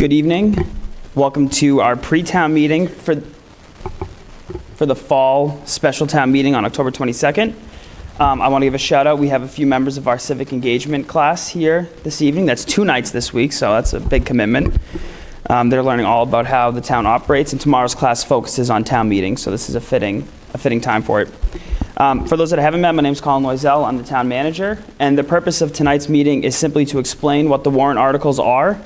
Good evening. Welcome to our pre-town meeting for the fall special town meeting on October 22nd. I want to give a shout out. We have a few members of our civic engagement class here this evening. That's 2 nights this week, so that's a big commitment. They're learning all about how the town operates, and tomorrow's class focuses on town meetings, so this is a fitting time for it. For those that I haven't met, my name is Colin Loisel. I'm the town manager, and the purpose of tonight's meeting is simply to explain what the warrant articles are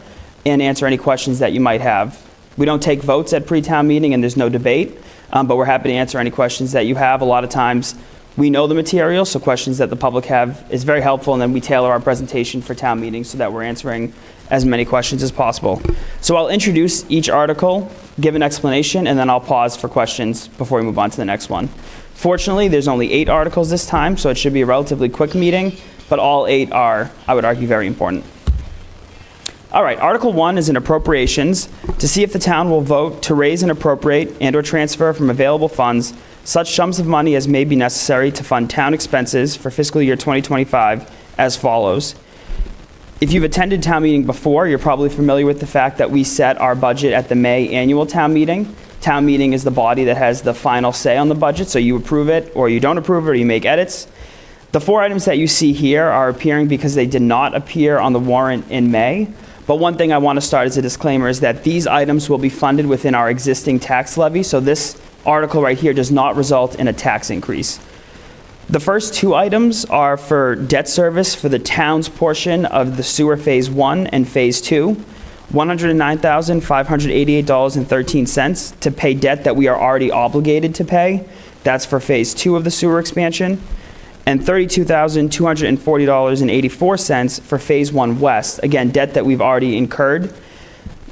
and answer any questions that you might have. We don't take votes at pre-town meeting, and there's no debate, but we're happy to answer any questions that you have. A lot of times we know the material, so questions that the public have is very helpful, and then we tailor our presentation for town meetings so that we're answering as many questions as possible. So I'll introduce each article, give an explanation, and then I'll pause for questions before we move on to the next one. Fortunately, there's only 8 articles this time, so it should be a relatively quick meeting, but all 8 are, I would argue, very important. All right, Article 1 is an appropriations to see if the town will vote to raise and appropriate and/or transfer from available funds such sums of money as may be necessary to fund town expenses for fiscal year 2025 as follows. If you've attended town meeting before, you're probably familiar with the fact that we set our budget at the May annual town meeting. Town meeting is the body that has the final say on the budget, so you approve it or you don't approve it or you make edits. The 4 items that you see here are appearing because they did not appear on the warrant in May. But one thing I want to start as a disclaimer is that these items will be funded within our existing tax levy, so this article right here does not result in a tax increase. The first 2 items are for debt service for the town's portion of the sewer Phase 1 and Phase 2, $109,588.13 to pay debt that we are already obligated to pay. That's for Phase 2 of the sewer expansion. And $32,240.84 for Phase 1 West, again, debt that we've already incurred.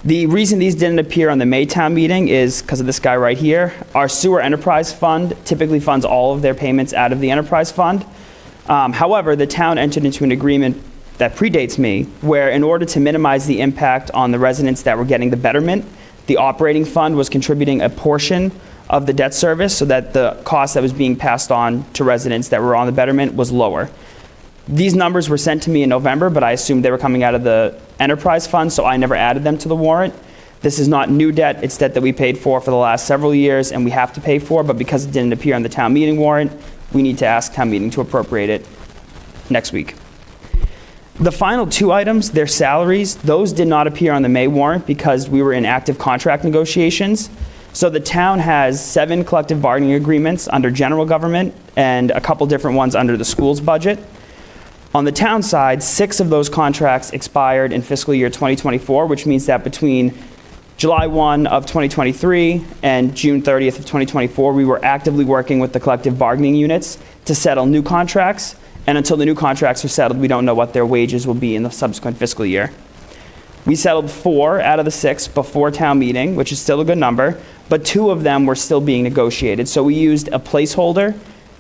The reason these didn't appear on the May town meeting is because of this guy right here. Our sewer enterprise fund typically funds all of their payments out of the enterprise fund. However, the town entered into an agreement that predates me, where in order to minimize the impact on the residents that were getting the betterment, the operating fund was contributing a portion of the debt service so that the cost that was being passed on to residents that were on the betterment was lower. These numbers were sent to me in November, but I assumed they were coming out of the enterprise fund, so I never added them to the warrant. This is not new debt, it's debt that we paid for the last several years and we have to pay for, but because it didn't appear on the town meeting warrant, we need to ask town meeting to appropriate it next week. The final 2 items, their salaries, those did not appear on the May warrant because we were in active contract negotiations. So the town has 7 collective bargaining agreements under general government and a couple different ones under the school's budget. On the town side, 6 of those contracts expired in fiscal year 2024, which means that between July 1 of 2023 and June 30th of 2024, we were actively working with the collective bargaining units to settle new contracts. And until the new contracts are settled, we don't know what their wages will be in the subsequent fiscal year. We settled 4 out of the 6 before town meeting, which is still a good number, but 2 of them were still being negotiated. So we used a placeholder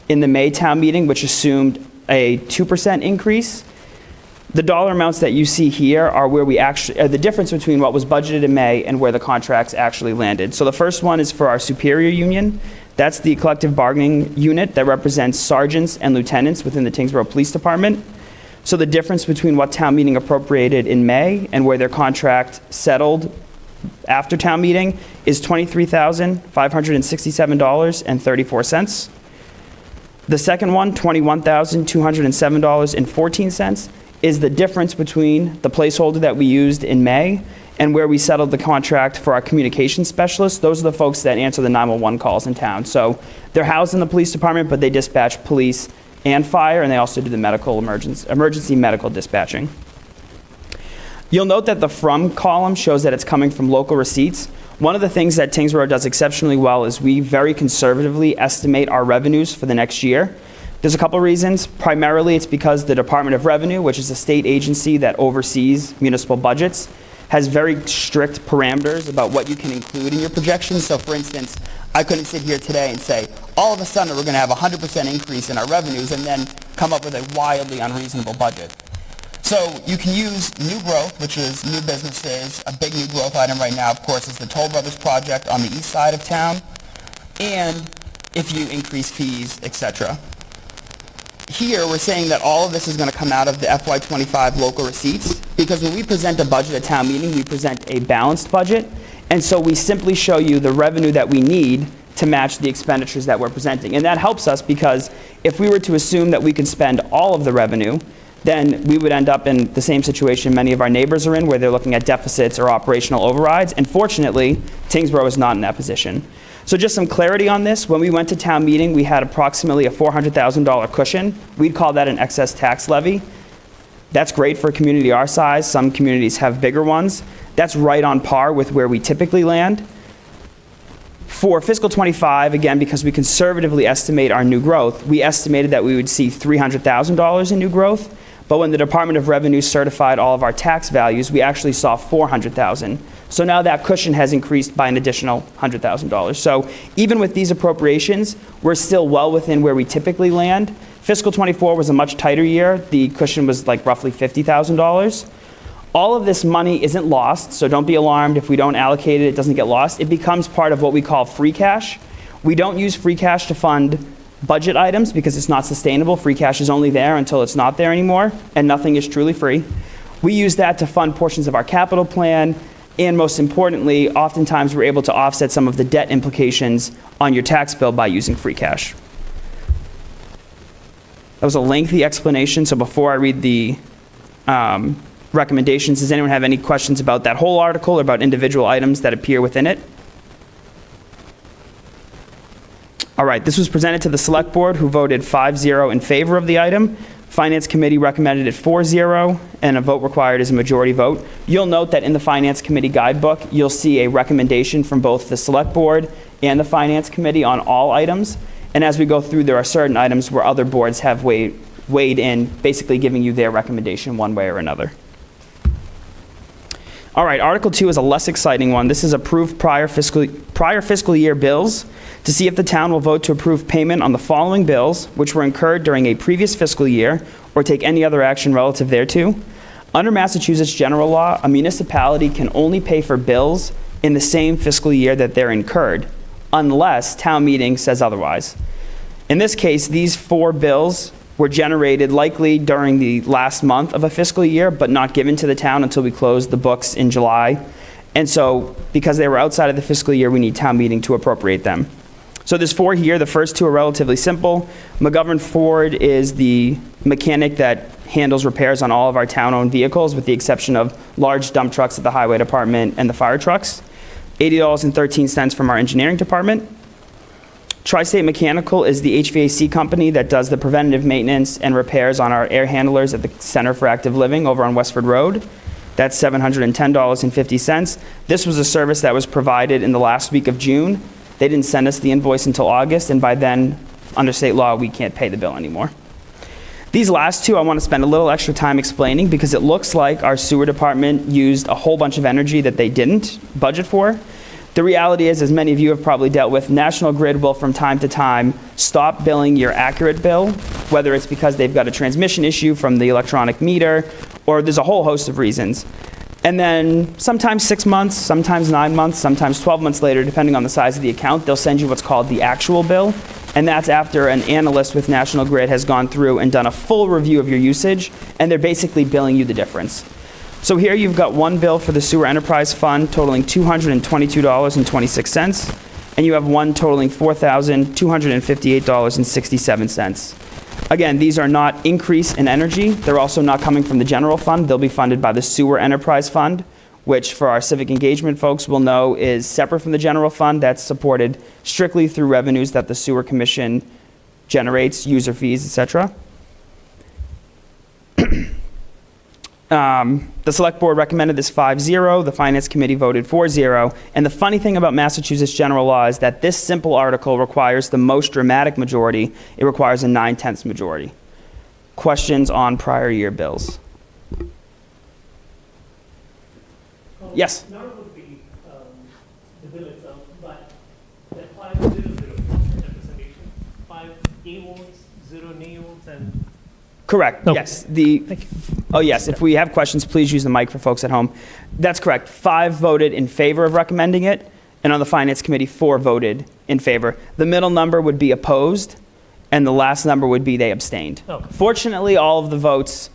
in the May town meeting, which assumed a 2% increase. The dollar amounts that you see here are where we actually, the difference between what was budgeted in May and where the contracts actually landed. So the first one is for our superior union. That's the collective bargaining unit that represents sergeants and lieutenants within the Tyngsborough Police Department. So the difference between what town meeting appropriated in May and where their contract settled after town meeting is $23,567.34. The second one, $21,207.14, is the difference between the placeholder that we used in May and where we settled the contract for our communications specialists. Those are the folks that answer the 911 calls in town. So they're housed in the police department, but they dispatch police and fire, and they also do the emergency medical dispatching. You'll note that the from column shows that it's coming from local receipts. One of the things that Tyngsborough does exceptionally well is we very conservatively estimate our revenues for the next year. There's a couple reasons. Primarily, it's because the Department of Revenue, which is a state agency that oversees municipal budgets, has very strict parameters about what you can include in your projections. So for instance, I couldn't sit here today and say, all of a sudden we're going to have a 100% increase in our revenues and then come up with a wildly unreasonable budget. So you can use new growth, which is new businesses. A big new growth item right now, of course, is the Toll Brothers project on the east side of town, and if you increase fees, etc. Here, we're saying that all of this is going to come out of the FY25 local receipts. because when we present a budget at town meeting, we present a balanced budget, and so we simply show you the revenue that we need to match the expenditures that we're presenting. And that helps us because if we were to assume that we could spend all of the revenue, then we would end up in the same situation many of our neighbors are in, where they're looking at deficits or operational overrides, and fortunately, Tyngsborough is not in that position. So just some clarity on this, when we went to town meeting, we had approximately a $400,000 cushion. We'd call that an excess tax levy. That's great for a community our size. Some communities have bigger ones. That's right on par with where we typically land. For fiscal '25, again, because we conservatively estimate our new growth, we estimated that we would see $300,000 in new growth, but when the Department of Revenue certified all of our tax values, we actually saw $400,000. So now that cushion has increased by an additional $100,000. So even with these appropriations, we're still well within where we typically land. Fiscal '24 was a much tighter year. The cushion was like roughly $50,000. All of this money isn't lost, so don't be alarmed if we don't allocate it, it doesn't get lost. It becomes part of what we call free cash. We don't use free cash to fund budget items because it's not sustainable. Free cash is only there until it's not there anymore, and nothing is truly free. We use that to fund portions of our capital plan, and most importantly, oftentimes we're able to offset some of the debt implications on your tax bill by using free cash. That was a lengthy explanation, so before I read the recommendations, does anyone have any questions about that whole article or about individual items that appear within it? All right, this was presented to the Select Board, who voted 5-0 in favor of the item. Finance Committee recommended it 4-0, and a vote required is a majority vote. You'll note that in the Finance Committee guidebook, you'll see a recommendation from both the Select Board and the Finance Committee on all items. And as we go through, there are certain items where other boards have weighed in, basically giving you their recommendation one way or another. All right, Article 2 is a less exciting one. This is approve prior fiscal year bills to see if the town will vote to approve payment on the following bills, which were incurred during a previous fiscal year, or take any other action relative thereto. Under Massachusetts general law, a municipality can only pay for bills in the same fiscal year that they're incurred, unless town meeting says otherwise. In this case, these 4 bills were generated likely during the last month of a fiscal year, but not given to the town until we closed the books in July. And so, because they were outside of the fiscal year, we need town meeting to appropriate them. So there's 4 here. The first 2 are relatively simple. McGovern Ford is the mechanic that handles repairs on all of our town-owned vehicles, with the exception of large dump trucks at the highway department and the fire trucks. $80.13 from our engineering department. Tri-State Mechanical is the HVAC company that does the preventative maintenance and repairs on our air handlers at the Center for Active Living over on Westford Road. That's $710.50. This was a service that was provided in the last week of June. They didn't send us the invoice until August, and by then, under state law, we can't pay the bill anymore. These last 2 I want to spend a little extra time explaining because it looks like our sewer department used a whole bunch of energy that they didn't budget for. The reality is, as many of you have probably dealt with, National Grid will from time to time stop billing your accurate bill, whether it's because they've got a transmission issue from the electronic meter, or there's a whole host of reasons. And then sometimes 6 months, sometimes 9 months, sometimes 12 months later, depending on the size of the account, they'll send you what's called the actual bill. And that's after an analyst with National Grid has gone through and done a full review of your usage, and they're basically billing you the difference. So here you've got one bill for the Sewer Enterprise Fund totaling $222.26, and you have one totaling $4,258.67. Again, these are not increase in energy. They're also not coming from the general fund. They'll be funded by the Sewer Enterprise Fund, which for our civic engagement folks will know is separate from the general fund. That's supported strictly through revenues that the Sewer Commission generates, user fees, etc. The Select Board recommended this 5-0. The Finance Committee voted 4-0. And the funny thing about Massachusetts general law is that this simple article requires the most dramatic majority. It requires a 9/10 majority. Questions on prior year bills? Yes? Not about the bill itself, but that 5-0 representation, 5 yea votes, 0 nay votes, and Correct, Okay. yes. Oh yes, if we have questions, please use the mic for folks at home. That's correct. 5 voted in favor of recommending it, and on the Finance Committee, 4 voted in favor. The middle number would be opposed, and the last number would be they abstained. Okay. Fortunately, all of the votes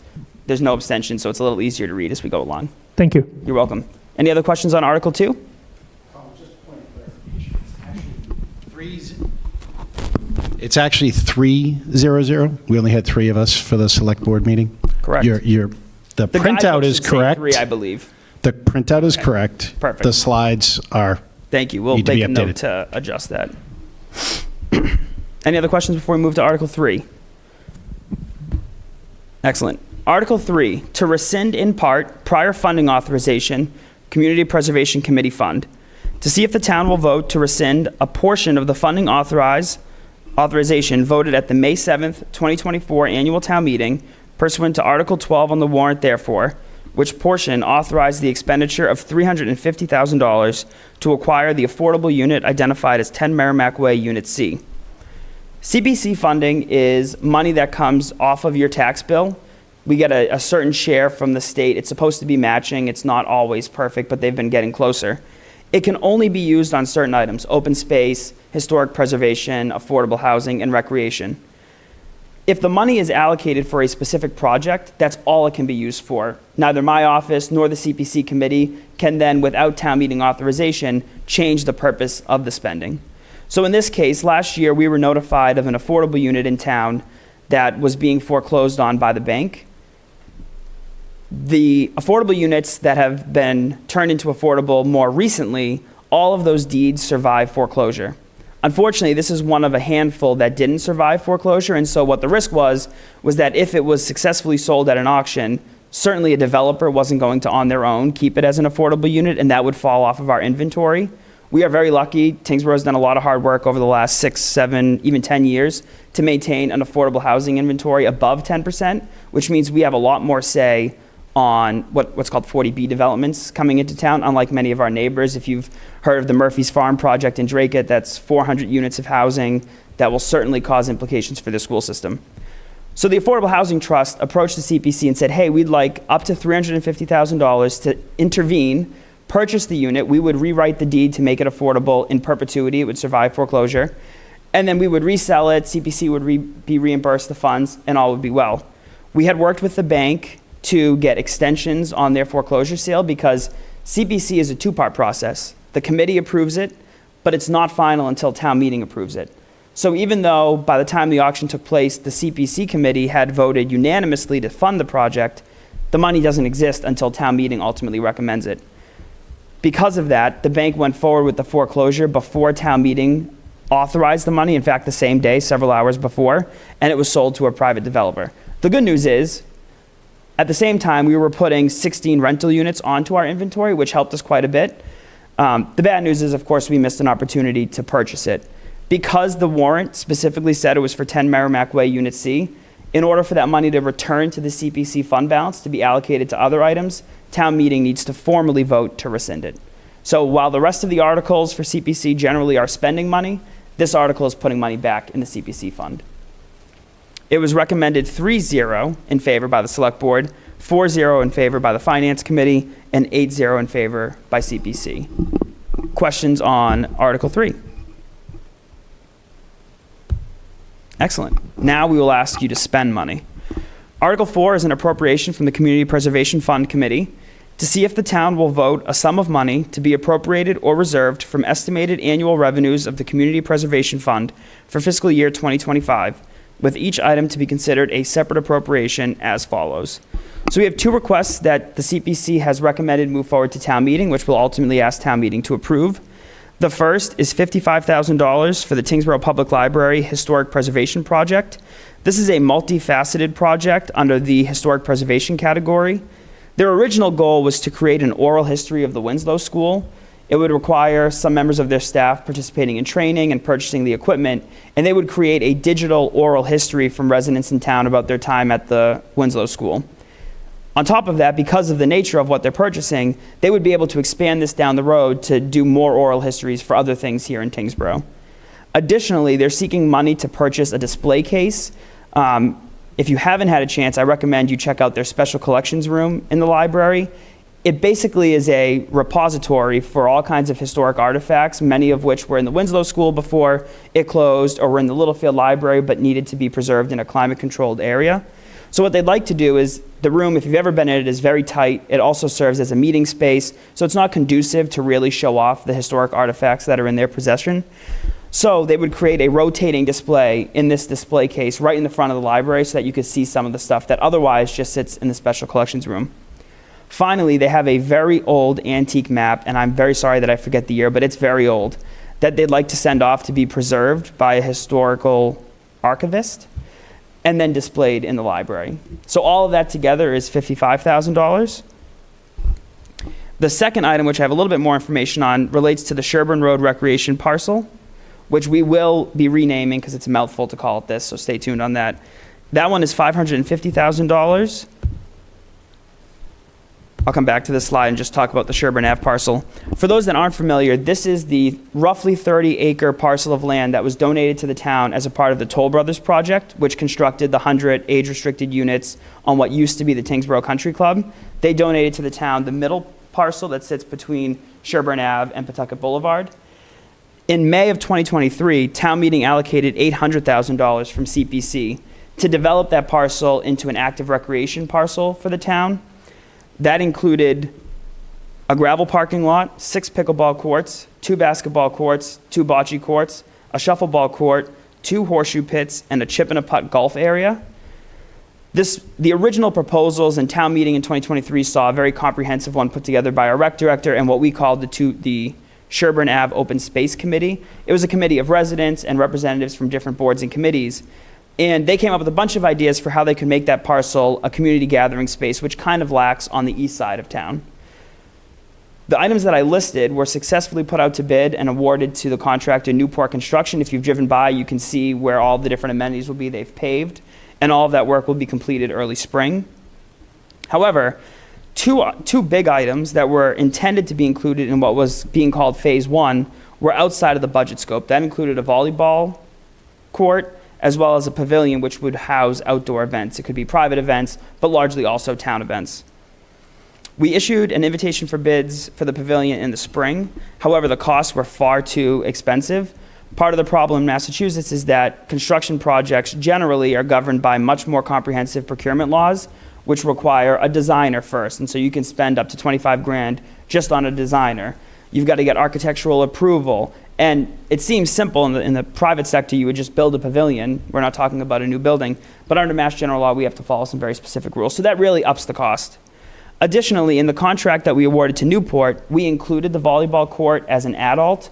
There's no abstention, so it's a little easier to read as we go along. Thank you. You're welcome. Any other questions on Article 2? Just a point of clarification. It's actually 300. We only had 3 of us for the select board meeting. Correct. The printout guidebook is should say correct. 3, I believe. The printout is correct. Perfect. The slides are, Thank you. We'll Need to make be a note updated. to adjust that. Any other questions before we move to Article 3? Excellent. Article 3, to rescind in part prior funding authorization, Community Preservation Committee Fund. To see if the town will vote to rescind a portion of the funding authorization voted at the May 7th, 2024 annual town meeting pursuant to Article 12 on the warrant therefore, which portion authorized the expenditure of $350,000 to acquire the affordable unit identified as 10 Merrimack Way, Unit C. CPC funding is money that comes off of your tax bill. We get a certain share from the state. It's supposed to be matching. It's not always perfect, but they've been getting closer. It can only be used on certain items: open space, historic preservation, affordable housing, and recreation. If the money is allocated for a specific project, that's all it can be used for. Neither my office nor the CPC committee can then, without town meeting authorization, change the purpose of the spending. So in this case, last year we were notified of an affordable unit in town that was being foreclosed on by the bank. The affordable units that have been turned into affordable more recently, all of those deeds survive foreclosure. Unfortunately, this is one of a handful that didn't survive foreclosure, and so what the risk was that if it was successfully sold at an auction, certainly a developer wasn't going to, on their own, keep it as an affordable unit, and that would fall off of our inventory. We are very lucky. Tyngsborough has done a lot of hard work over the last 6, 7, even 10 years to maintain an affordable housing inventory above 10%, which means we have a lot more say on what's called 40B developments coming into town, unlike many of our neighbors. If you've heard of the Murphy's Farm project in Draycott, that's 400 units of housing that will certainly cause implications for the school system. So the Affordable Housing Trust approached the CPC and said, hey, we'd like up to $350,000 to intervene, purchase the unit. We would rewrite the deed to make it affordable in perpetuity. It would survive foreclosure. And then we would resell it. CPC would be reimbursed the funds, and all would be well. We had worked with the bank to get extensions on their foreclosure sale because CPC is a 2-part process. The committee approves it, but it's not final until town meeting approves it. So even though by the time the auction took place, the CPC committee had voted unanimously to fund the project, the money doesn't exist until town meeting ultimately recommends it. Because of that, the bank went forward with the foreclosure before town meeting authorized the money, in fact, the same day, several hours before, and it was sold to a private developer. The good news is, at the same time, we were putting 16 rental units onto our inventory, which helped us quite a bit. The bad news is, of course, we missed an opportunity to purchase it. Because the warrant specifically said it was for 10 Merrimack Way, Unit C, in order for that money to return to the CPC fund balance to be allocated to other items, town meeting needs to formally vote to rescind it. So while the rest of the articles for CPC generally are spending money, this article is putting money back in the CPC fund. It was recommended 3-0 in favor by the Select Board, 4-0 in favor by the Finance Committee, and 8-0 in favor by CPC. Questions on Article 3? Excellent. Now we will ask you to spend money. Article 4 is an appropriation from the Community Preservation Fund Committee to see if the town will vote a sum of money to be appropriated or reserved from estimated annual revenues of the Community Preservation Fund for fiscal year 2025, with each item to be considered a separate appropriation as follows. So we have 2 requests that the CPC has recommended move forward to town meeting, which we'll ultimately ask town meeting to approve. The first is $55,000 for the Tyngsborough Public Library Historic Preservation Project. This is a multifaceted project under the historic preservation category. Their original goal was to create an oral history of the Winslow School. It would require some members of their staff participating in training and purchasing the equipment, and they would create a digital oral history from residents in town about their time at the Winslow School. On top of that, because of the nature of what they're purchasing, they would be able to expand this down the road to do more oral histories for other things here in Tyngsborough. Additionally, they're seeking money to purchase a display case. If you haven't had a chance, I recommend you check out their special collections room in the library. It basically is a repository for all kinds of historic artifacts, many of which were in the Winslow School before it closed or were in the Littlefield Library but needed to be preserved in a climate-controlled area. So what they'd like to do is, the room, if you've ever been in it, is very tight. It also serves as a meeting space, so it's not conducive to really show off the historic artifacts that are in their possession. So they would create a rotating display in this display case right in the front of the library so that you could see some of the stuff that otherwise just sits in the special collections room. Finally, they have a very old antique map, and I'm very sorry that I forget the year, but it's very old, that they'd like to send off to be preserved by a historical archivist and then displayed in the library. So all of that together is $55,000. The second item, which I have a little bit more information on, relates to the Sherburne Road Recreation Parcel, which we will be renaming because it's a mouthful to call it this, so stay tuned on that. That one is $550,000. I'll come back to this slide and just talk about the Sherburne Ave parcel. For those that aren't familiar, this is the roughly 30-acre parcel of land that was donated to the town as a part of the Toll Brothers project, which constructed the 100 age-restricted units on what used to be the Tyngsborough Country Club. They donated to the town the middle parcel that sits between Sherburne Ave and Pawtucket Boulevard. In May of 2023, town meeting allocated $800,000 from CPC to develop that parcel into an active recreation parcel for the town. That included a gravel parking lot, 6 pickleball courts, 2 basketball courts, 2 bocce courts, a shuffleball court, 2 horseshoe pits, and a chip and a putt golf area. The original proposals in town meeting in 2023 saw a very comprehensive one put together by our rec director and what we called the Sherburne Ave Open Space Committee. It was a committee of residents and representatives from different boards and committees. And they came up with a bunch of ideas for how they could make that parcel a community gathering space, which kind of lacks on the east side of town. The items that I listed were successfully put out to bid and awarded to the contractor Newport Construction. If you've driven by, you can see where all the different amenities will be. They've paved, and all of that work will be completed early spring. However, two big items that were intended to be included in what was being called Phase 1 were outside of the budget scope. That included a volleyball court, as well as a pavilion which would house outdoor events. It could be private events, but largely also town events. We issued an invitation for bids for the pavilion in the spring. However, the costs were far too expensive. Part of the problem in Massachusetts is that construction projects generally are governed by much more comprehensive procurement laws, which require a designer first. And so you can spend up to 25 grand just on a designer. You've got to get architectural approval. And it seems simple in the private sector, you would just build a pavilion. We're not talking about a new building. But under Mass General Law, we have to follow some very specific rules. So that really ups the cost. Additionally, in the contract that we awarded to Newport, we included the volleyball court as an adult.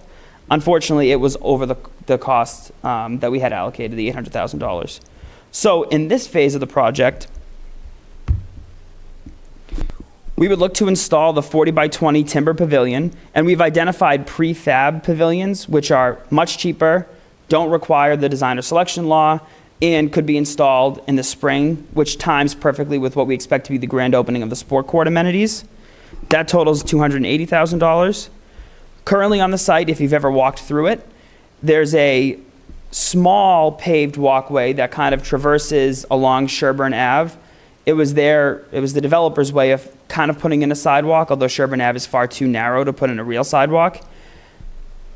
Unfortunately, it was over the cost that we had allocated, the $800,000. So in this phase of the project, we would look to install the 40 by 20 timber pavilion, and we've identified prefab pavilions, which are much cheaper, don't require the designer selection law, and could be installed in the spring, which times perfectly with what we expect to be the grand opening of the sport court amenities. That totals $280,000. Currently on the site, if you've ever walked through it, there's a small paved walkway that kind of traverses along Sherburne Ave. It was the developer's way of kind of putting in a sidewalk, although Sherburne Ave is far too narrow to put in a real sidewalk.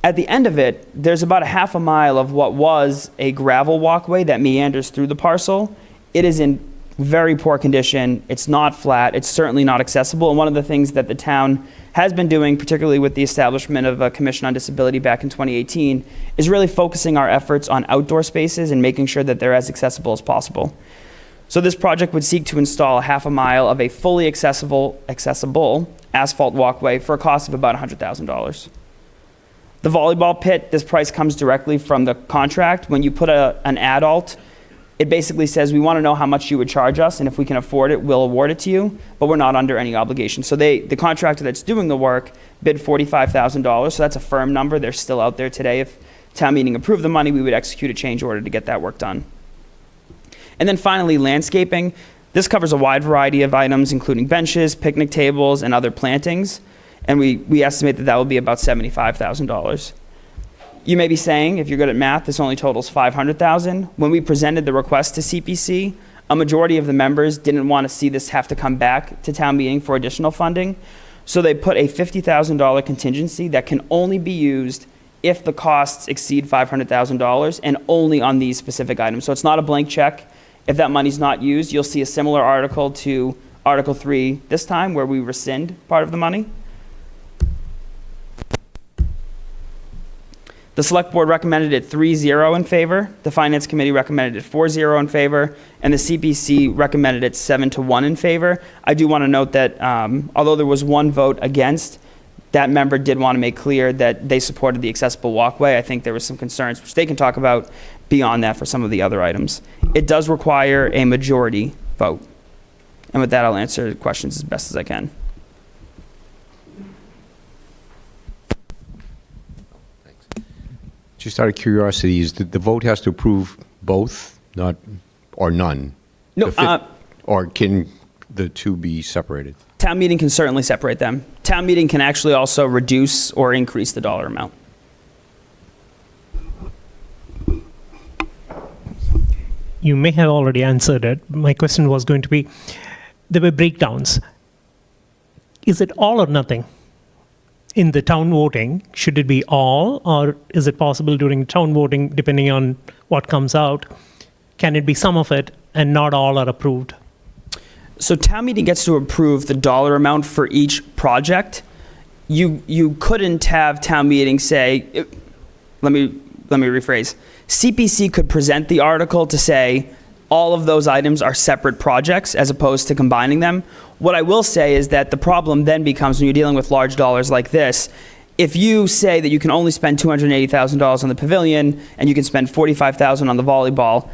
At the end of it, there's about a half a mile of what was a gravel walkway that meanders through the parcel. It is in very poor condition. It's not flat. It's certainly not accessible. And one of the things that the town has been doing, particularly with the establishment of a Commission on Disability back in 2018, is really focusing our efforts on outdoor spaces and making sure that they're as accessible as possible. So this project would seek to install a half a mile of a fully accessible asphalt walkway for a cost of about $100,000. The volleyball pit, this price comes directly from the contract. When you put an adult, it basically says we want to know how much you would charge us, and if we can afford it, we'll award it to you, but we're not under any obligation. So the contractor that's doing the work bid $45,000, so that's a firm number. They're still out there today. If town meeting approved the money, we would execute a change order to get that work done. And then finally, landscaping. This covers a wide variety of items, including benches, picnic tables, and other plantings. And we estimate that will be about $75,000. You may be saying, if you're good at math, this only totals $500,000. When we presented the request to CPC, a majority of the members didn't want to see this have to come back to town meeting for additional funding. So they put a $50,000 contingency that can only be used if the costs exceed $500,000 and only on these specific items. So it's not a blank check. If that money's not used, you'll see a similar article to Article 3 this time, where we rescind part of the money. The Select Board recommended it 3-0 in favor, the Finance Committee recommended it 4-0 in favor, and the CPC recommended it 7-1 in favor. I do want to note that although there was one vote against, that member did want to make clear that they supported the accessible walkway. I think there were some concerns, which they can talk about beyond that for some of the other items. It does require a majority vote. And with that, I'll answer questions as best as I can. Just out of curiosity, is the vote has to approve both, not, or none? No, Or can the two be separated? town meeting can certainly separate them. Town meeting can actually also reduce or increase the dollar amount. You may have already answered it. My question was going to be, there were breakdowns. Is it all or nothing? In the town voting, should it be all, or is it possible during town voting, depending on what comes out, can it be some of it and not all are approved? So town meeting gets to approve the dollar amount for each project. You couldn't have town meeting say, let me rephrase. CPC could present the article to say all of those items are separate projects as opposed to combining them. What I will say is that the problem then becomes when you're dealing with large dollars like this, if you say that you can only spend $280,000 on the pavilion and you can spend $45,000 on the volleyball,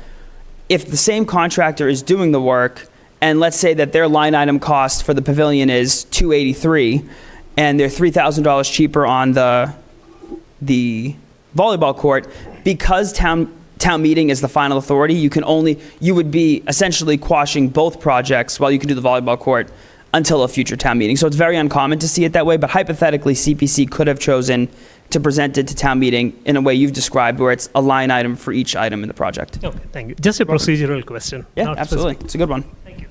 if the same contractor is doing the work, and let's say that their line item cost for the pavilion is $283, and they're $3,000 cheaper on the volleyball court, because town meeting is the final authority, you would be essentially quashing both projects while you can do the volleyball court until a future town meeting. So it's very uncommon to see it that way, but hypothetically, CPC could have chosen to present it to town meeting in a way you've described, where it's a line item for each item in the project. Okay, thank you. Just a procedural question. Yeah, not absolutely. specific. It's a good one. Thank you.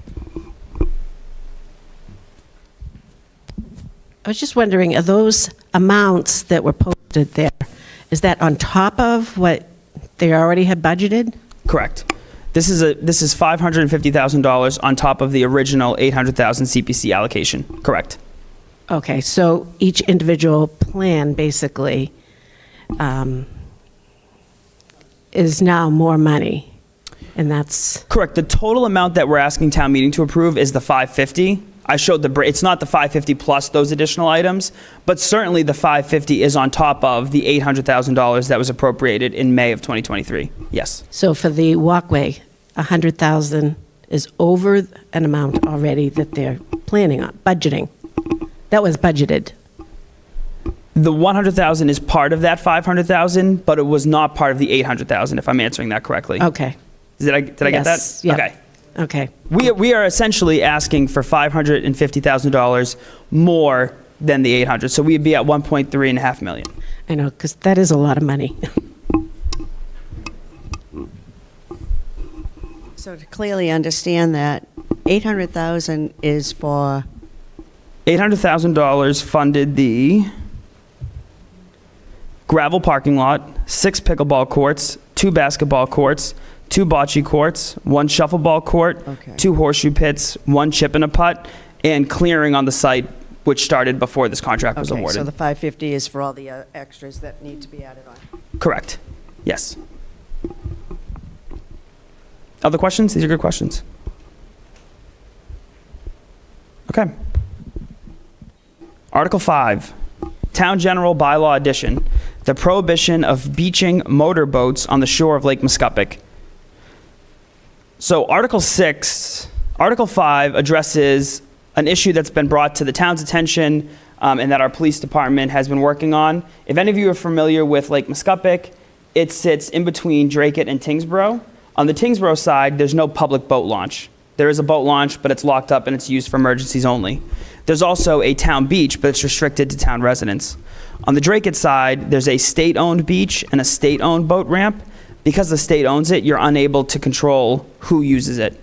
I was just wondering, are those amounts that were posted there, is that on top of what they already had budgeted? Correct. This is $550,000 on top of the original $800,000 CPC allocation. Correct. Okay, so each individual plan basically is now more money, and that's... Correct. The total amount that we're asking town meeting to approve is the 550. I showed it's not the 550 plus those additional items, but certainly the 550 is on top of the $800,000 that was appropriated in May of 2023. Yes. So for the walkway, 100,000 is over an amount already that they're planning on, budgeting. That was budgeted. The 100,000 is part of that 500,000, but it was not part of the 800,000, if I'm answering that correctly. Okay. Did I get Yes, that? yeah. Okay. Okay. We are essentially asking for $550,000 more than the 800, so we'd be at 1.3.5 million. I know, because that is a lot of money. So to clearly understand that, 800,000 is for, $800,000 funded the gravel parking lot, 6 pickleball courts, 2 basketball courts, 2 bocce courts, 1 shuffleball court, Okay. 2 horseshoe pits, 1 chip and a putt, and clearing on the site, which started before this contract was okay, awarded. so the 550 is for all the extras that need to be added on. Correct. Yes. Other questions? These are good questions. Okay. Article 5, Town General Bylaw Addition, the prohibition of beaching motorboats on the shore of Lake Muscuppick. So Article 5 addresses an issue that's been brought to the town's attention and that our police department has been working on. If any of you are familiar with Lake Muscuppick, it sits in between Dracut and Tyngsborough. On the Tyngsborough side, there's no public boat launch. There is a boat launch, but it's locked up and it's used for emergencies only. There's also a town beach, but it's restricted to town residents. On the Dracut side, there's a state-owned beach and a state-owned boat ramp. Because the state owns it, you're unable to control who uses it.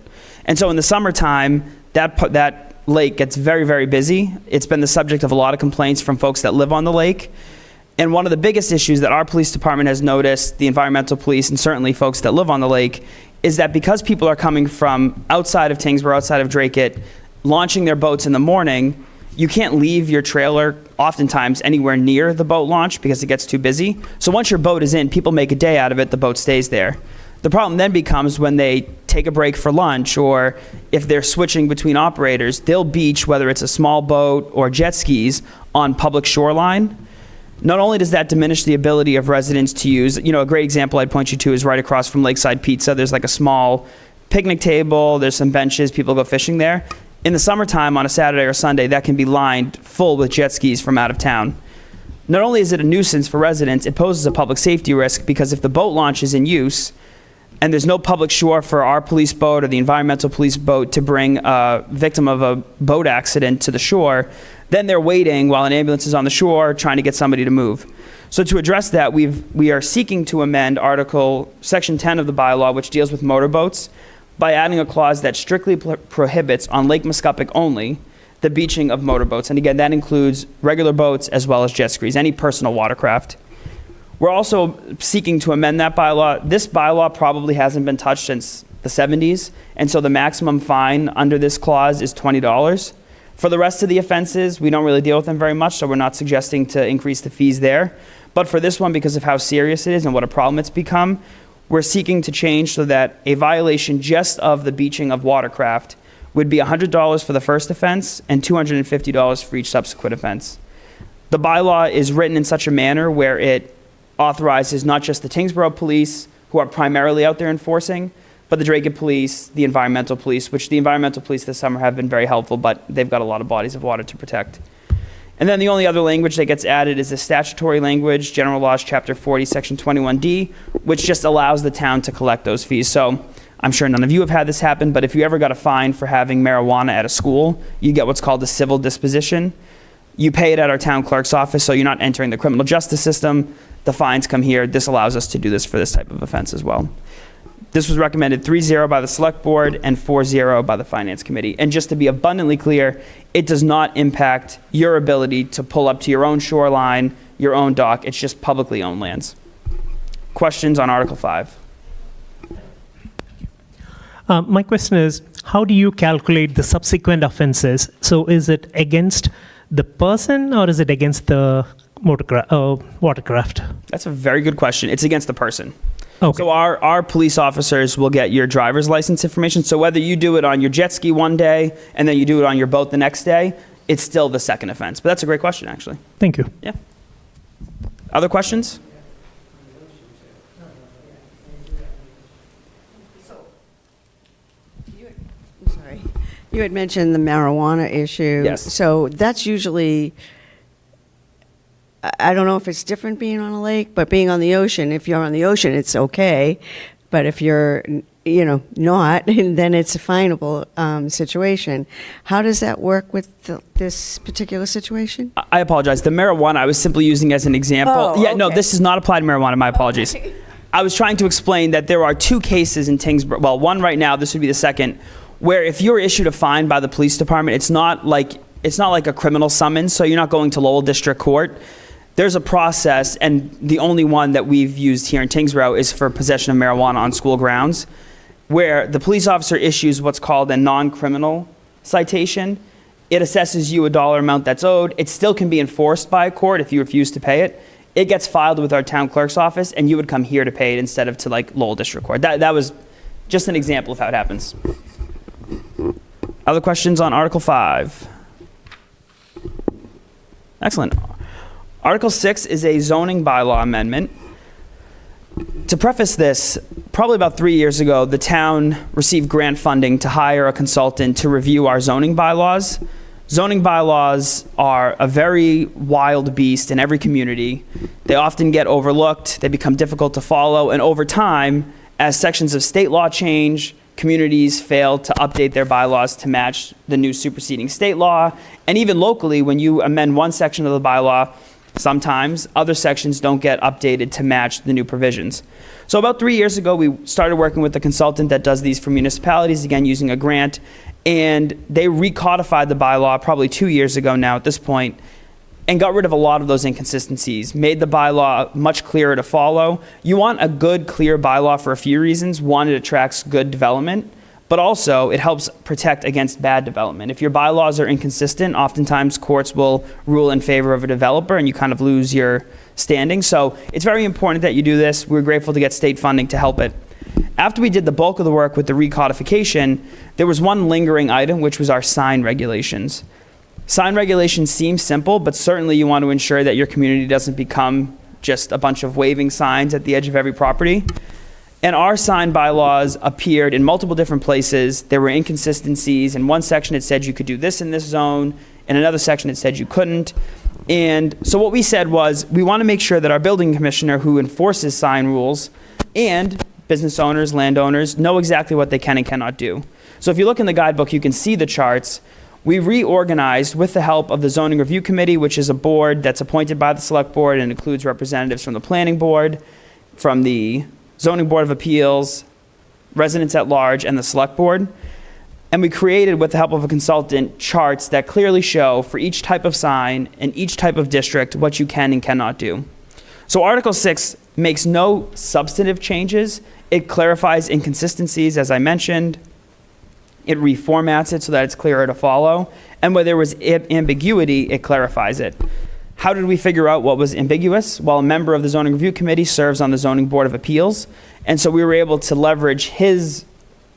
And so in the summertime, that lake gets very, very busy. It's been the subject of a lot of complaints from folks that live on the lake. And one of the biggest issues that our police department has noticed, the environmental police, and certainly folks that live on the lake, is that because people are coming from outside of Tyngsborough, outside of Dracut, launching their boats in the morning, you can't leave your trailer oftentimes anywhere near the boat launch because it gets too busy. So once your boat is in, people make a day out of it, the boat stays there. The problem then becomes when they take a break for lunch, or if they're switching between operators, they'll beach, whether it's a small boat or jet skis, on public shoreline. Not only does that diminish the ability of residents to use, a great example I'd point you to is right across from Lakeside Pizza. There's like a small picnic table, there's some benches, people go fishing there. In the summertime on a Saturday or Sunday, that can be lined full with jet skis from out of town. Not only is it a nuisance for residents, it poses a public safety risk because if the boat launch is in use and there's no public shore for our police boat or the environmental police boat to bring a victim of a boat accident to the shore, then they're waiting while an ambulance is on the shore trying to get somebody to move. So to address that, we are seeking to amend Section 10 of the bylaw, which deals with motorboats, by adding a clause that strictly prohibits, on Lake Muscoppic only, the beaching of motorboats. And again, that includes regular boats as well as jet skis, any personal watercraft. We're also seeking to amend that bylaw. This bylaw probably hasn't been touched since the 70s, and so the maximum fine under this clause is $20. For the rest of the offenses, we don't really deal with them very much, so we're not suggesting to increase the fees there. But for this one, because of how serious it is and what a problem it's become, we're seeking to change so that a violation just of the beaching of watercraft would be $100 for the first offense and $250 for each subsequent offense. The bylaw is written in such a manner where it authorizes not just the Tyngsborough police, who are primarily out there enforcing, but the Dracut police, the environmental police, which the environmental police this summer have been very helpful, but they've got a lot of bodies of water to protect. And then the only other language that gets added is the statutory language, General Laws, Chapter 40, Section 21D, which just allows the town to collect those fees. So I'm sure none of you have had this happen, but if you ever got a fine for having marijuana at a school, you get what's called a civil disposition. You pay it at our town clerk's office, so you're not entering the criminal justice system. The fines come here. This allows us to do this for this type of offense as well. This was recommended 3-0 by the Select Board and 4-0 by the Finance Committee. And just to be abundantly clear, it does not impact your ability to pull up to your own shoreline, your own dock. It's just publicly owned lands. Questions on Article 5? My question is, how do you calculate the subsequent offenses? So is it against the person or is it against the watercraft? That's a very good question. It's against the person. Okay. So our police officers will get your driver's license information. So whether you do it on your jet ski one day and then you do it on your boat the next day, it's still the second offense. But that's a great question, actually. Thank you. Yeah. Other questions? Sorry. You had mentioned the marijuana issue. Yes. So that's usually, I don't know if it's different being on a lake, but being on the ocean, if you're on the ocean, it's okay. But if you're, not, then it's a finable situation. How does that work with this particular situation? I apologize. The marijuana, I was simply using as an example. Oh, Yeah, no, okay. this does not apply to marijuana. My apologies. Okay. I was trying to explain that there are two cases in Tyngsborough. Well, one right now, this would be the second, where if you're issued a fine by the police department, it's not like a criminal summons, so you're not going to Lowell District Court. There's a process, and the only one that we've used here in Tyngsborough is for possession of marijuana on school grounds, where the police officer issues what's called a non-criminal citation. It assesses you a dollar amount that's owed. It still can be enforced by a court if you refuse to pay it. It gets filed with our town clerk's office, and you would come here to pay it instead of to Lowell District Court. That was just an example of how it happens. Other questions on Article 5? Excellent. Article 6 is a zoning bylaw amendment. To preface this, probably about 3 years ago, the town received grant funding to hire a consultant to review our zoning bylaws. Zoning bylaws are a very wild beast in every community. They often get overlooked, they become difficult to follow, and over time, as sections of state law change, communities fail to update their bylaws to match the new superseding state law. And even locally, when you amend one section of the bylaw, sometimes other sections don't get updated to match the new provisions. So about 3 years ago, we started working with the consultant that does these for municipalities, again, using a grant, and they recodified the bylaw probably 2 years ago now at this point. and got rid of a lot of those inconsistencies, made the bylaw much clearer to follow. You want a good, clear bylaw for a few reasons. One, it attracts good development, but also it helps protect against bad development. If your bylaws are inconsistent, oftentimes courts will rule in favor of a developer and you kind of lose your standing. So it's very important that you do this. We're grateful to get state funding to help it. After we did the bulk of the work with the recodification, there was one lingering item, which was our sign regulations. Sign regulations seem simple, but certainly you want to ensure that your community doesn't become just a bunch of waving signs at the edge of every property. And our sign bylaws appeared in multiple different places. There were inconsistencies. In one section it said you could do this in this zone. In another section it said you couldn't. And so what we said was, we want to make sure that our building commissioner, who enforces sign rules, and business owners, landowners, know exactly what they can and cannot do. So if you look in the guidebook, you can see the charts. We reorganized with the help of the Zoning Review Committee, which is a board that's appointed by the Select Board and includes representatives from the Planning Board, from the Zoning Board of Appeals, residents at large, and the Select Board. And we created, with the help of a consultant, charts that clearly show for each type of sign and each type of district what you can and cannot do. So Article 6 makes no substantive changes. It clarifies inconsistencies, as I mentioned. It reformats it so that it's clearer to follow. And where there was ambiguity, it clarifies it. How did we figure out what was ambiguous? Well, a member of the Zoning Review Committee serves on the Zoning Board of Appeals. And so we were able to leverage his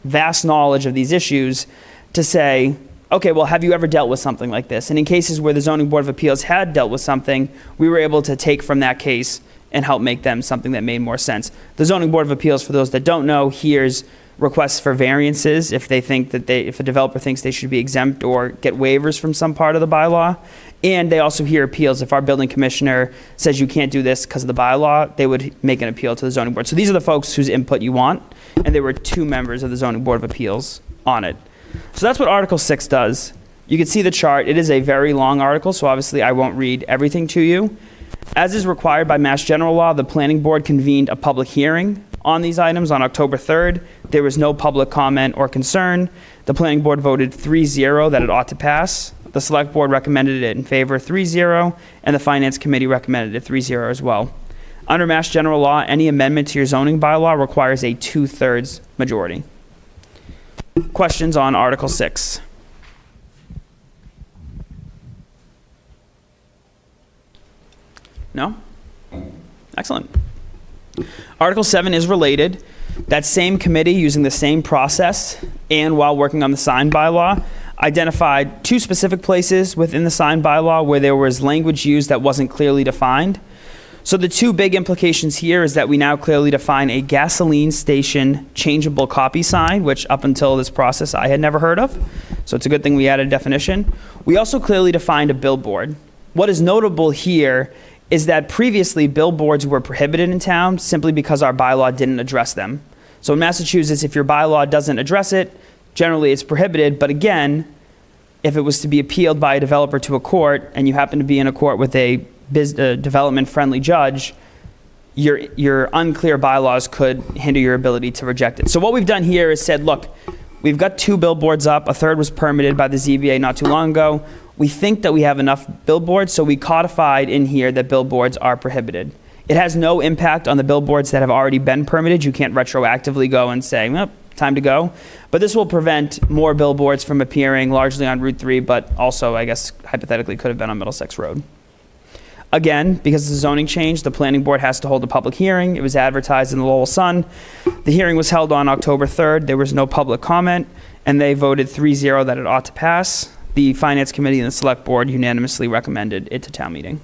vast knowledge of these issues to say, okay, well, have you ever dealt with something like this? And in cases where the Zoning Board of Appeals had dealt with something, we were able to take from that case and help make them something that made more sense. The Zoning Board of Appeals, for those that don't know, hears requests for variances if they think that if a developer thinks they should be exempt or get waivers from some part of the bylaw. And they also hear appeals. If our building commissioner says you can't do this because of the bylaw, they would make an appeal to the zoning board. So these are the folks whose input you want, and there were 2 members of the Zoning Board of Appeals on it. So that's what Article 6 does. You can see the chart. It is a very long article, so obviously I won't read everything to you. As is required by Mass General Law, the Planning Board convened a public hearing on these items on October 3rd. There was no public comment or concern. The Planning Board voted 3-0 that it ought to pass. The Select Board recommended it in favor 3-0, and the Finance Committee recommended it 3-0 as well. Under Mass General Law, any amendment to your zoning bylaw requires a 2/3 majority. Questions on Article 6? No? Excellent. Article 7 is related. That same committee, using the same process and while working on the sign bylaw, identified 2 specific places within the sign bylaw where there was language used that wasn't clearly defined. So the 2 big implications here is that we now clearly define a gasoline station changeable copy sign, which up until this process I had never heard of. So it's a good thing we added a definition. We also clearly defined a billboard. What is notable here is that previously billboards were prohibited in town simply because our bylaw didn't address them. So in Massachusetts, if your bylaw doesn't address it, generally it's prohibited. But again, if it was to be appealed by a developer to a court and you happen to be in a court with a development-friendly judge, your unclear bylaws could hinder your ability to reject it. So what we've done here is said, look, we've got 2 billboards up. A third was permitted by the ZBA not too long ago. We think that we have enough billboards, so we codified in here that billboards are prohibited. It has no impact on the billboards that have already been permitted. You can't retroactively go and say, well, time to go. But this will prevent more billboards from appearing largely on Route 3, but also, I guess, hypothetically could have been on Middlesex Road. Again, because it's a zoning change, the planning board has to hold a public hearing. It was advertised in the Lowell Sun. The hearing was held on October 3rd. There was no public comment, and they voted 3-0 that it ought to pass. The Finance Committee and the Select Board unanimously recommended it to town meeting.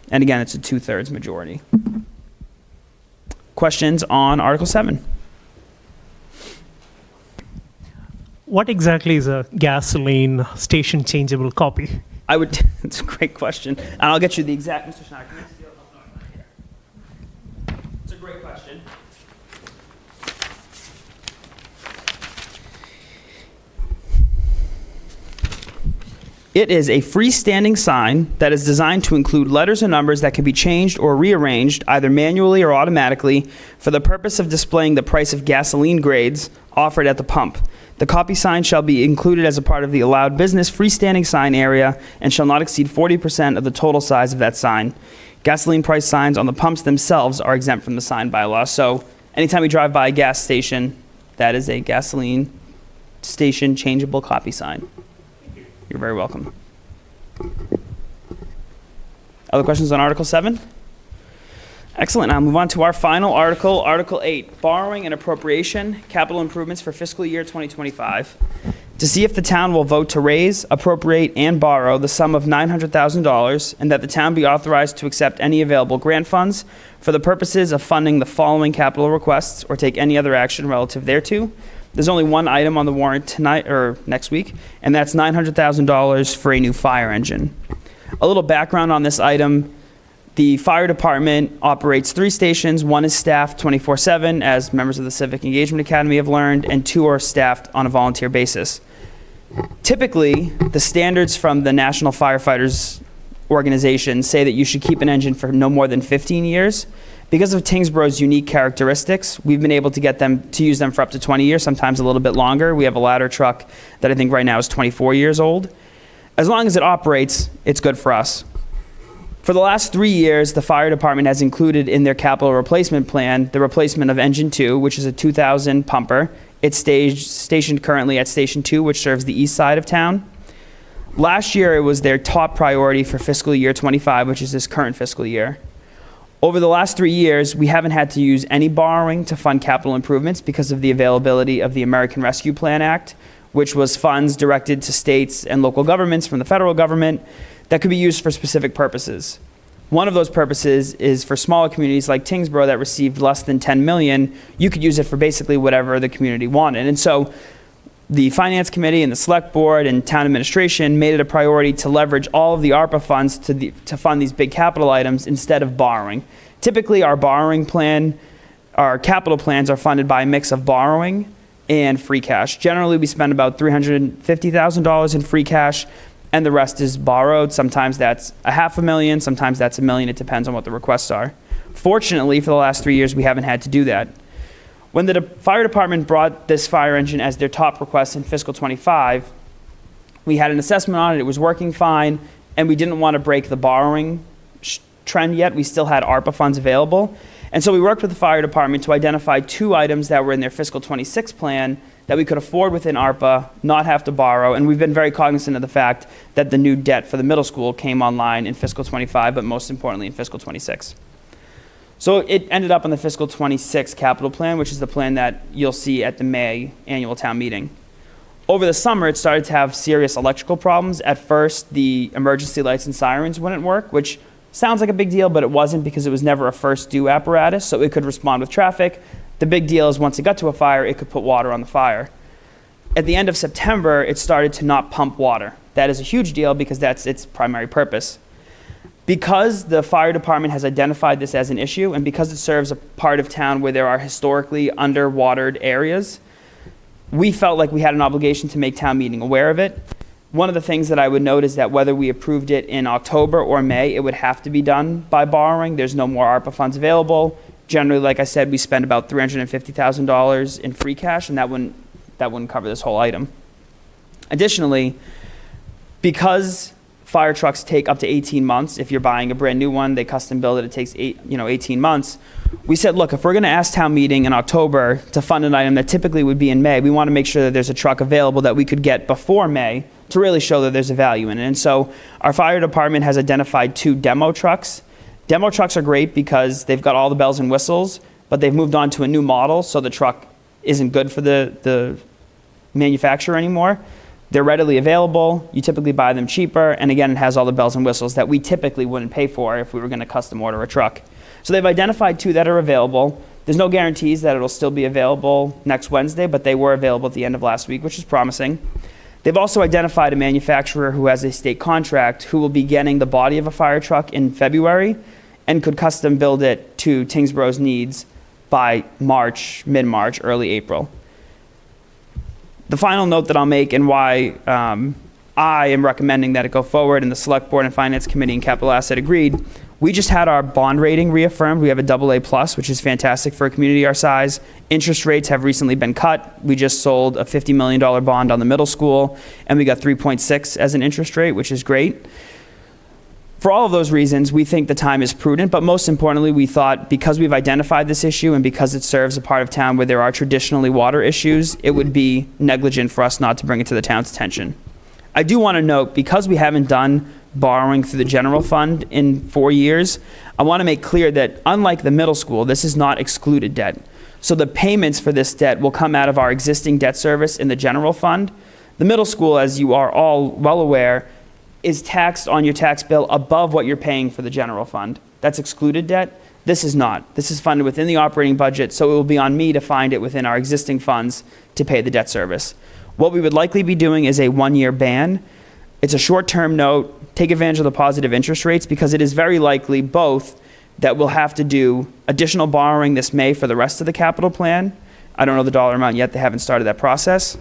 And again, it's a 2/3 majority. Questions on Article 7? What exactly is a gasoline station changeable copy? It's a great question. And I'll get you the exact, Mr. Schneider, can you steal? Oh, no, right here. It's a great question. It is a freestanding sign that is designed to include letters and numbers that can be changed or rearranged either manually or automatically for the purpose of displaying the price of gasoline grades offered at the pump. The copy sign shall be included as a part of the allowed business freestanding sign area and shall not exceed 40% of the total size of that sign. Gasoline price signs on the pumps themselves are exempt from the sign bylaw. So anytime we drive by a gas station, that is a gasoline station changeable copy sign. You're very welcome. Other questions on Article 7? Excellent. I'll move on to our final article, Article 8, Borrowing and Appropriation, Capital Improvements for Fiscal Year 2025. To see if the town will vote to raise, appropriate, and borrow the sum of $900,000, and that the town be authorized to accept any available grant funds for the purposes of funding the following capital requests or take any other action relative thereto. There's only one item on the warrant tonight or next week, and that's $900,000 for a new fire engine. A little background on this item. The fire department operates 3 stations. One is staffed 24/7, as members of the Civic Engagement Academy have learned, and 2 are staffed on a volunteer basis. Typically, the standards from the National Firefighters Organization say that you should keep an engine for no more than 15 years. Because of Tyngsborough's unique characteristics, we've been able to get them to use them for up to 20 years, sometimes a little bit longer. We have a ladder truck that I think right now is 24 years old. As long as it operates, it's good for us. For the last 3 years, the fire department has included in their capital replacement plan the replacement of Engine 2, which is a 2000 pumper. It's stationed currently at Station 2, which serves the east side of town. Last year, it was their top priority for fiscal year 25, which is this current fiscal year. Over the last 3 years, we haven't had to use any borrowing to fund capital improvements because of the availability of the American Rescue Plan Act, which was funds directed to states and local governments from the federal government that could be used for specific purposes. One of those purposes is for smaller communities like Tyngsborough that received less than 10 million. You could use it for basically whatever the community wanted. And so the Finance Committee and the Select Board and Town Administration made it a priority to leverage all of the ARPA funds to fund these big capital items instead of borrowing. Typically, our capital plans are funded by a mix of borrowing and free cash. Generally, we spend about $350,000 in free cash, and the rest is borrowed. Sometimes that's $500,000, sometimes that's $1 million. It depends on what the requests are. Fortunately, for the last 3 years, we haven't had to do that. When the fire department brought this fire engine as their top request in fiscal 25, we had an assessment on it. It was working fine, and we didn't want to break the borrowing trend yet. We still had ARPA funds available. And so we worked with the fire department to identify 2 items that were in their fiscal 26 plan that we could afford within ARPA, not have to borrow. And we've been very cognizant of the fact that the new debt for the middle school came online in fiscal 25, but most importantly in fiscal 26. So it ended up in the fiscal 26 capital plan, which is the plan that you'll see at the May annual town meeting. Over the summer, it started to have serious electrical problems. At first, the emergency lights and sirens wouldn't work, which sounds like a big deal, but it wasn't because it was never a first due apparatus, so it could respond with traffic. The big deal is once it got to a fire, it could put water on the fire. At the end of September, it started to not pump water. That is a huge deal because that's its primary purpose. Because the fire department has identified this as an issue, and because it serves a part of town where there are historically underwatered areas, we felt like we had an obligation to make town meeting aware of it. One of the things that I would note is that whether we approved it in October or May, it would have to be done by borrowing. There's no more ARPA funds available. Generally, like I said, we spend about $350,000 in free cash, and that wouldn't cover this whole item. Additionally, because fire trucks take up to 18 months, if you're buying a brand new one, they custom build it, it takes 18 months. We said, look, if we're going to ask town meeting in October to fund an item that typically would be in May, we want to make sure that there's a truck available that we could get before May to really show that there's a value in it. And so our fire department has identified 2 demo trucks. Demo trucks are great because they've got all the bells and whistles, but they've moved on to a new model, so the truck isn't good for the manufacturer anymore. They're readily available. You typically buy them cheaper, and again, it has all the bells and whistles that we typically wouldn't pay for if we were going to custom order a truck. So they've identified 2 that are available. There's no guarantees that it'll still be available next Wednesday, but they were available at the end of last week, which is promising. They've also identified a manufacturer who has a state contract who will be getting the body of a fire truck in February and could custom build it to Tyngsborough's needs by March, mid-March, early April. The final note that I'll make and why I am recommending that it go forward, and the Select Board and Finance Committee and Capital Asset agreed, We just had our bond rating reaffirmed. We have a AA+, which is fantastic for a community our size. Interest rates have recently been cut. We just sold a $50 million bond on the middle school, and we got 3.6 as an interest rate, which is great. For all of those reasons, we think the time is prudent, but most importantly, we thought because we've identified this issue and because it serves a part of town where there are traditionally water issues, it would be negligent for us not to bring it to the town's attention. I do want to note, because we haven't done borrowing through the general fund in 4 years, I want to make clear that unlike the middle school, this is not excluded debt. So the payments for this debt will come out of our existing debt service in the general fund. The middle school, as you are all well aware, is taxed on your tax bill above what you're paying for the general fund. That's excluded debt. This is not. This is funded within the operating budget, so it will be on me to find it within our existing funds to pay the debt service. What we would likely be doing is a 1-year ban. It's a short-term note. Take advantage of the positive interest rates, because it is very likely both that we'll have to do additional borrowing this May for the rest of the capital plan. I don't know the dollar amount yet. They haven't started that process.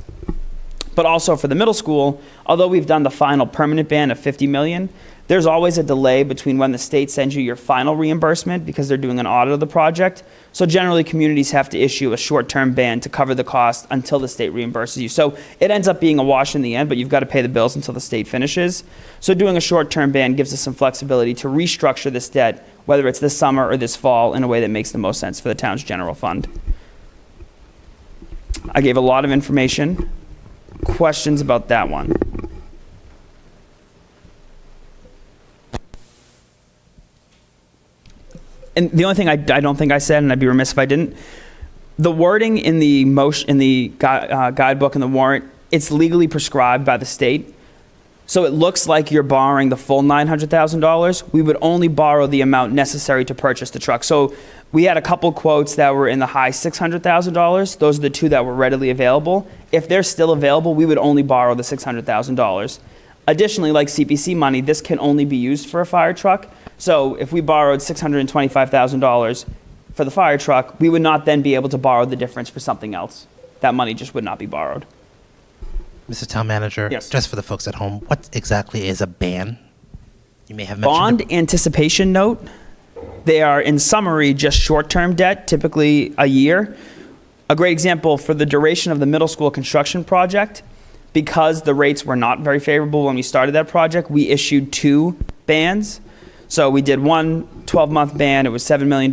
But also for the middle school, although we've done the final permanent ban of $50 million, there's always a delay between when the state sends you your final reimbursement because they're doing an audit of the project. So generally, communities have to issue a short-term ban to cover the cost until the state reimburses you. So it ends up being a wash in the end, but you've got to pay the bills until the state finishes. So doing a short-term ban gives us some flexibility to restructure this debt, whether it's this summer or this fall, in a way that makes the most sense for the town's general fund. I gave a lot of information. Questions about that one? And the only thing I don't think I said, and I'd be remiss if I didn't, the wording in the motion, in the guidebook and the warrant, it's legally prescribed by the state. So it looks like you're borrowing the full $900,000. We would only borrow the amount necessary to purchase the truck. So we had a couple quotes that were in the high $600,000. Those are the two that were readily available. If they're still available, we would only borrow the $600,000. Additionally, like CPC money, this can only be used for a fire truck. So if we borrowed $625,000 for the fire truck, we would not then be able to borrow the difference for something else. That money just would not be borrowed. Mr. Town Manager, Yes. just for the folks at home, what exactly is a ban? You may have mentioned Bond anticipation note. They are, in summary, just short-term debt, typically a year. A great example, for the duration of the middle school construction project, because the rates were not very favorable when we started that project, we issued 2 bans. So we did one 12-month ban. It was $7 million.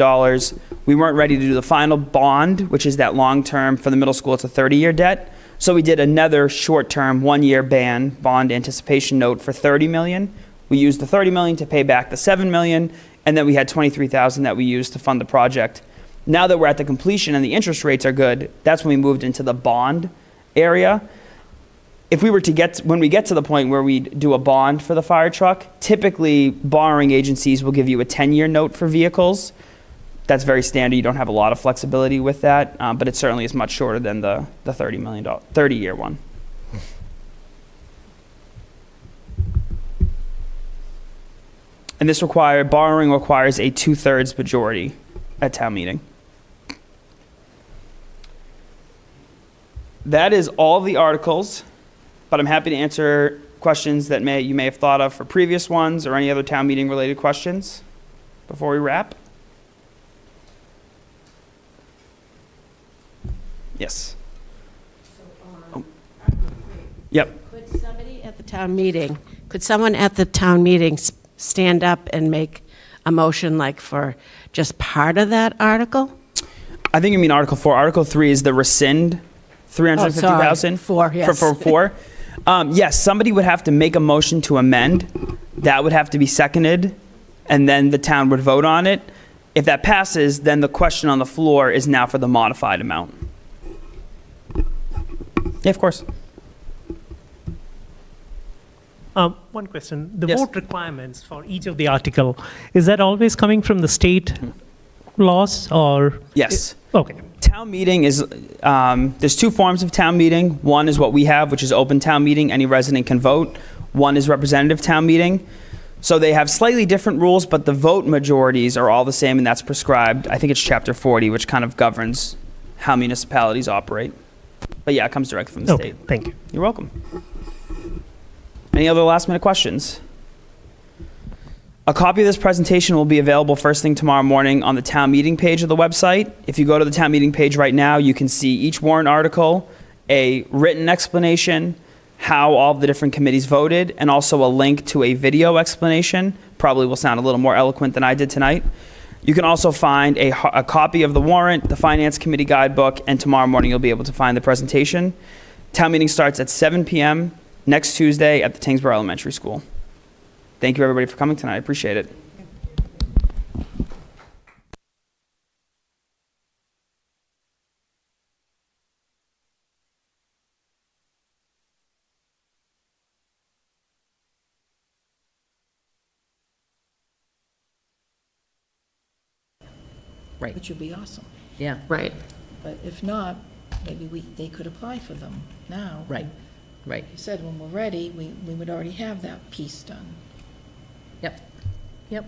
We weren't ready to do the final bond, which is that long-term. For the middle school, it's a 30-year debt. So we did another short-term 1-year ban, bond anticipation note for $30 million. We used the $30 million to pay back the $7 million, and then we had $23,000 that we used to fund the project. Now that we're at the completion and the interest rates are good, that's when we moved into the bond area. If we were to when we get to the point where we do a bond for the fire truck, typically borrowing agencies will give you a 10-year note for vehicles. That's very standard. You don't have a lot of flexibility with that, but it certainly is much shorter than the $30 million, 30-year one. And this borrowing requires a 2/3 majority at town meeting. That is all the articles, but I'm happy to answer questions that you may have thought of for previous ones or any other town meeting related questions before we wrap. Yes. Yep. Could somebody at the town meeting, could someone at the town meeting stand up and make a motion like for just part of that article? I think you mean Article 4. Article 3 is the rescind 350,000. 4, yes. For 4. Yes, somebody would have to make a motion to amend. That would have to be seconded, and then the town would vote on it. If that passes, then the question on the floor is now for the modified amount. Yeah, of course. One question. The Yes. vote requirements for each of the article, is that always coming from the state laws or? Yes. Okay. Town meeting is, there's 2 forms of town meeting. One is what we have, which is open town meeting. Any resident can vote. One is representative town meeting. So they have slightly different rules, but the vote majorities are all the same, and that's prescribed. I think it's Chapter 40, which kind of governs how municipalities operate. But yeah, it comes directly from the Okay, state. thank you. You're welcome. Any other last minute questions? A copy of this presentation will be available first thing tomorrow morning on the town meeting page of the website. If you go to the town meeting page right now, you can see each warrant article, a written explanation, how all the different committees voted, and also a link to a video explanation. Probably will sound a little more eloquent than I did tonight. You can also find a copy of the warrant, the Finance Committee guidebook, and tomorrow morning you'll be able to find the presentation. Town meeting starts at 7 p.m. next Tuesday at the Tyngsborough Elementary School. Thank you, everybody, for coming tonight. I appreciate it. Right. Which would be awesome. Yeah. Right. But if not, maybe they could apply for them now. Right. Right. Like you said, when we're ready, we would already have that piece done. Yep. Yep.